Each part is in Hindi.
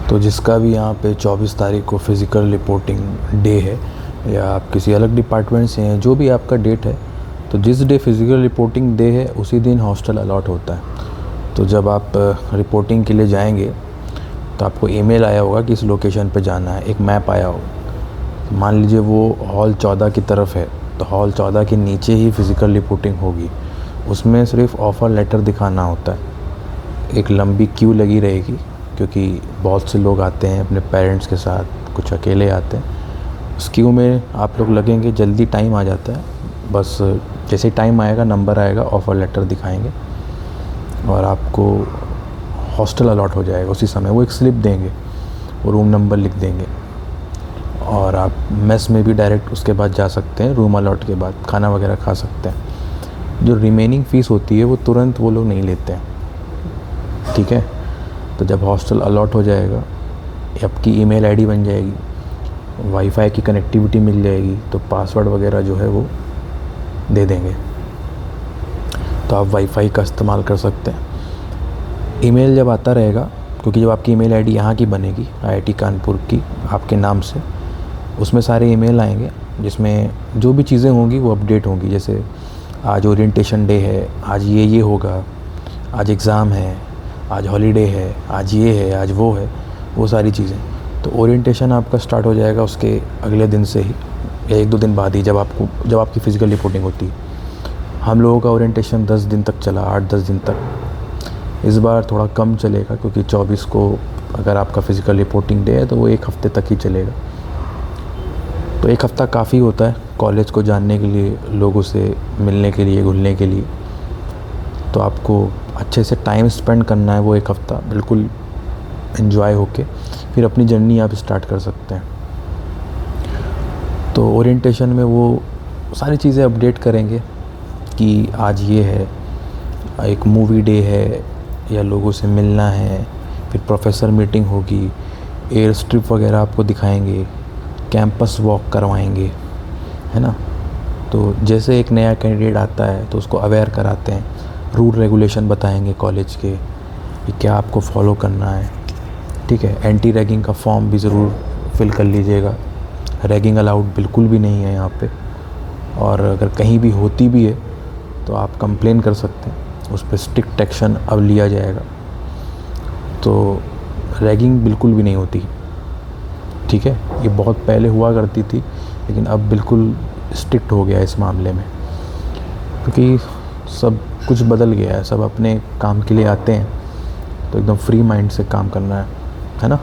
तो जिसका भी यहाँ पे 24 तारीख को फ़िज़िकल रिपोर्टिंग डे है, या आप किसी अलग डिपार्टमेंट से हैं, जो भी आपका डेट है, तो जिस डे फ़िज़िकल रिपोर्टिंग डे है उसी दिन हॉस्टल अलॉट होता है। तो जब आप रिपोर्टिंग के लिए जाएंगे तो आपको ईमेल आया होगा कि इस लोकेशन पे जाना है, एक मैप आया होगा। मान लीजिए वो हॉल 14 की तरफ है, तो हॉल 14 के नीचे ही फ़िज़िकल रिपोर्टिंग होगी। उसमें सिर्फ ऑफ़र लेटर दिखाना होता है। एक लंबी क्यू लगी रहेगी, क्योंकि बहुत से लोग आते हैं अपने पेरेंट्स के साथ, कुछ अकेले आते हैं। उस क्यू में आप लोग लगेंगे, जल्दी टाइम आ जाता है। बस जैसे टाइम आएगा, नंबर आएगा, ऑफ़र लेटर दिखाएंगे और आपको हॉस्टल अलॉट हो जाएगा उसी समय। वो एक स्लिप देंगे, वो रूम नंबर लिख देंगे और आप मेस में भी डायरेक्ट उसके बाद जा सकते हैं। रूम अलॉट के बाद खाना वगैरह खा सकते हैं। जो रिमेनिंग फ़ीस होती है वो तुरंत वो लोग नहीं लेते हैं, ठीक है। तो जब हॉस्टल अलॉट हो जाएगा, आपकी ईमेल आईडी बन जाएगी, वाईफाई की कनेक्टिविटी मिल जाएगी, तो पासवर्ड वगैरह जो है वो दे देंगे, तो आप वाईफाई का इस्तेमाल कर सकते हैं। ईमेल जब आता रहेगा, क्योंकि जब आपकी ईमेल आईडी यहाँ की बनेगी आईआईटी कानपुर की आपके नाम से, उसमें सारे ईमेल आएंगे जिसमें जो भी चीज़ें होंगी वो अपडेट होंगी। जैसे आज ओरिएंटेशन डे है, आज ये होगा, आज एग्ज़ाम है, आज हॉलीडे है, आज ये है, आज वो है, वो सारी चीज़ें। तो ओरिएंटेशन आपका स्टार्ट हो जाएगा उसके अगले दिन से ही, या 1-2 दिन बाद ही, जब आपकी फ़िज़िकल रिपोर्टिंग होती है। हम लोगों का ओरिएंटेशन 10 दिन तक चला, 8-10 दिन तक। इस बार थोड़ा कम चलेगा, क्योंकि 24 को अगर आपका फ़िज़िकल रिपोर्टिंग डे है तो वो 1 हफ़्ते तक ही चलेगा। तो 1 हफ़्ता काफ़ी होता है कॉलेज को जानने के लिए, लोगों से मिलने के लिए, घुलने के लिए। तो आपको अच्छे से टाइम स्पेंड करना है वो 1 हफ़्ता, बिल्कुल एंजॉय होके फिर अपनी जर्नी आप स्टार्ट कर सकते हैं। तो ओरिएंटेशन में वो सारी चीज़ें अपडेट करेंगे कि आज ये है, एक मूवी डे है, या लोगों से मिलना है, फिर प्रोफेसर मीटिंग होगी, एयर स्ट्रिप वगैरह आपको दिखाएंगे, कैंपस वॉक करवाएंगे, है ना। तो जैसे एक नया कैंडिडेट आता है तो उसको अवेयर कराते हैं, रूल रेगुलेशन बताएंगे कॉलेज के कि क्या आपको फॉलो करना है, ठीक है। एंटी रैगिंग का फॉर्म भी ज़रूर फिल कर लीजिएगा। रैगिंग अलाउड बिल्कुल भी नहीं है यहाँ पे, और अगर कहीं भी होती भी है तो आप कंप्लेन कर सकते हैं, उस पर स्ट्रिक्ट एक्शन अब लिया जाएगा। तो रैगिंग बिल्कुल भी नहीं होती, ठीक है। ये बहुत पहले हुआ करती थी, लेकिन अब बिल्कुल स्ट्रिक्ट हो गया है इस मामले में, क्योंकि सब कुछ बदल गया है। सब अपने काम के लिए आते हैं, तो एकदम फ्री माइंड से काम करना है ना,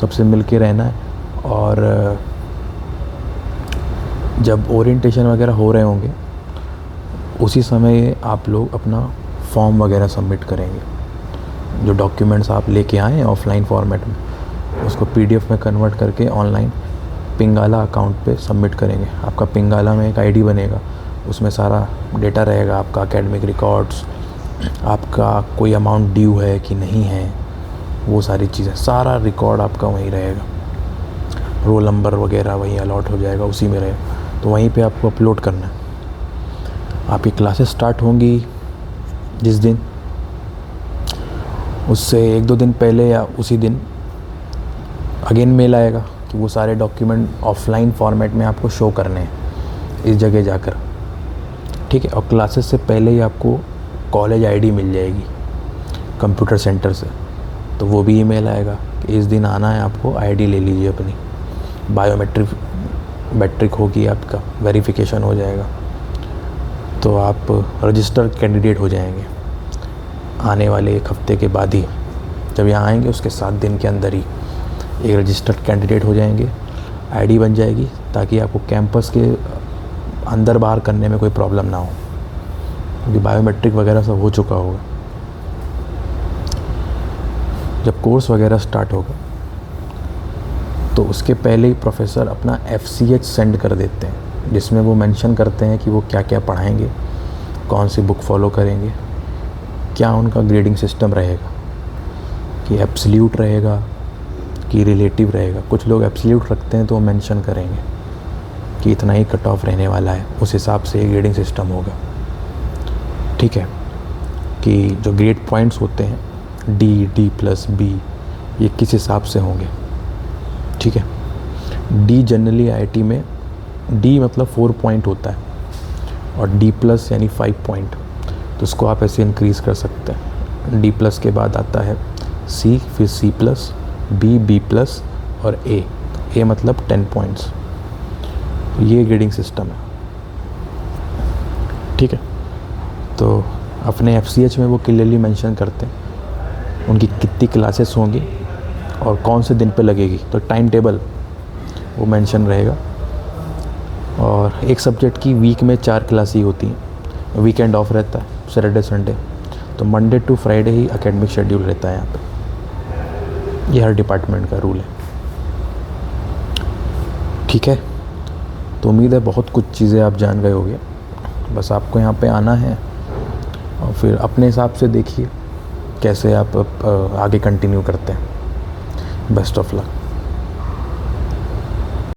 सबसे मिल के रहना है। और जब ओरिएंटेशन वगैरह हो रहे होंगे उसी समय आप लोग अपना फॉर्म वगैरह सबमिट करेंगे। जो डॉक्यूमेंट्स आप लेके आए हैं ऑफलाइन फॉर्मेट में, उसको पीडीएफ में कन्वर्ट करके ऑनलाइन पिंगाला अकाउंट पे सबमिट करेंगे। आपका पिंगाला में एक आईडी बनेगा, उसमें सारा डेटा रहेगा, आपका एकेडमिक रिकॉर्ड्स, आपका कोई अमाउंट ड्यू है कि नहीं है, वो सारी चीज़ें, सारा रिकॉर्ड आपका वहीं रहेगा। रोल नंबर वगैरह वहीं अलॉट हो जाएगा, उसी में रहेगा, तो वहीं पे आपको अपलोड करना है। आपकी क्लासेस स्टार्ट होंगी जिस दिन, उससे 1-2 दिन पहले या उसी दिन अगेन मेल आएगा कि वो सारे डॉक्यूमेंट ऑफलाइन फॉर्मेट में आपको शो करने हैं इस जगह जाकर, ठीक है। और क्लासेस से पहले ही आपको कॉलेज आईडी मिल जाएगी कंप्यूटर सेंटर से, तो वो भी ईमेल आएगा कि इस दिन आना है, आपको आईडी ले लीजिए अपनी, बायोमेट्रिक होगी, आपका वेरिफिकेशन हो जाएगा, तो आप रजिस्टर्ड कैंडिडेट हो जाएंगे आने वाले 1 हफ़्ते के बाद ही। जब यहाँ आएंगे उसके 7 दिन के अंदर ही एक रजिस्टर्ड कैंडिडेट हो जाएंगे, आईडी बन जाएगी, ताकि आपको कैंपस के अंदर बाहर करने में कोई प्रॉब्लम ना हो, क्योंकि बायोमेट्रिक वगैरह सब हो चुका होगा। जब कोर्स वगैरह स्टार्ट होगा तो उसके पहले ही प्रोफेसर अपना FCH सेंड कर देते हैं, जिसमें वो मेंशन करते हैं कि वो क्या क्या पढ़ाएंगे, कौन सी बुक फॉलो करेंगे, क्या उनका ग्रेडिंग सिस्टम रहेगा, कि एब्सोल्यूट रहेगा कि रिलेटिव रहेगा। कुछ लोग एब्सोल्यूट रखते हैं तो वो मेंशन करेंगे कि इतना ही कट ऑफ रहने वाला है, उस हिसाब से ग्रेडिंग सिस्टम होगा, ठीक है। कि जो ग्रेड पॉइंट्स होते हैं D+B ये किस हिसाब से होंगे, ठीक है। डी जनरली आईआईटी में डी मतलब 4 पॉइंट होता है और डी प्लस यानी 5 पॉइंट, तो उसको आप ऐसे इंक्रीज़ कर सकते हैं। डी प्लस के बाद आता है सी, फिर सी प्लस, बी प्लस और ए मतलब 10 पॉइंट्स। तो ये ग्रेडिंग सिस्टम है, ठीक है। तो अपने एफसीएच में वो क्लियरली मेंशन करते हैं उनकी कितनी क्लासेस होंगी और कौन से दिन पे लगेगी, तो टाइम टेबल वो मेंशन रहेगा। और एक सब्जेक्ट की वीक में 4 क्लास ही होती हैं, वीकेंड ऑफ रहता है सैटरडे संडे, तो मंडे टू फ्राइडे ही एकेडमिक शेड्यूल रहता है यहाँ पे। ये हर डिपार्टमेंट का रूल है, ठीक है। तो उम्मीद है बहुत कुछ चीज़ें आप जान गए होंगे। बस आपको यहाँ पे आना है और फिर अपने हिसाब से देखिए कैसे आप आगे कंटिन्यू करते हैं। Best of luck.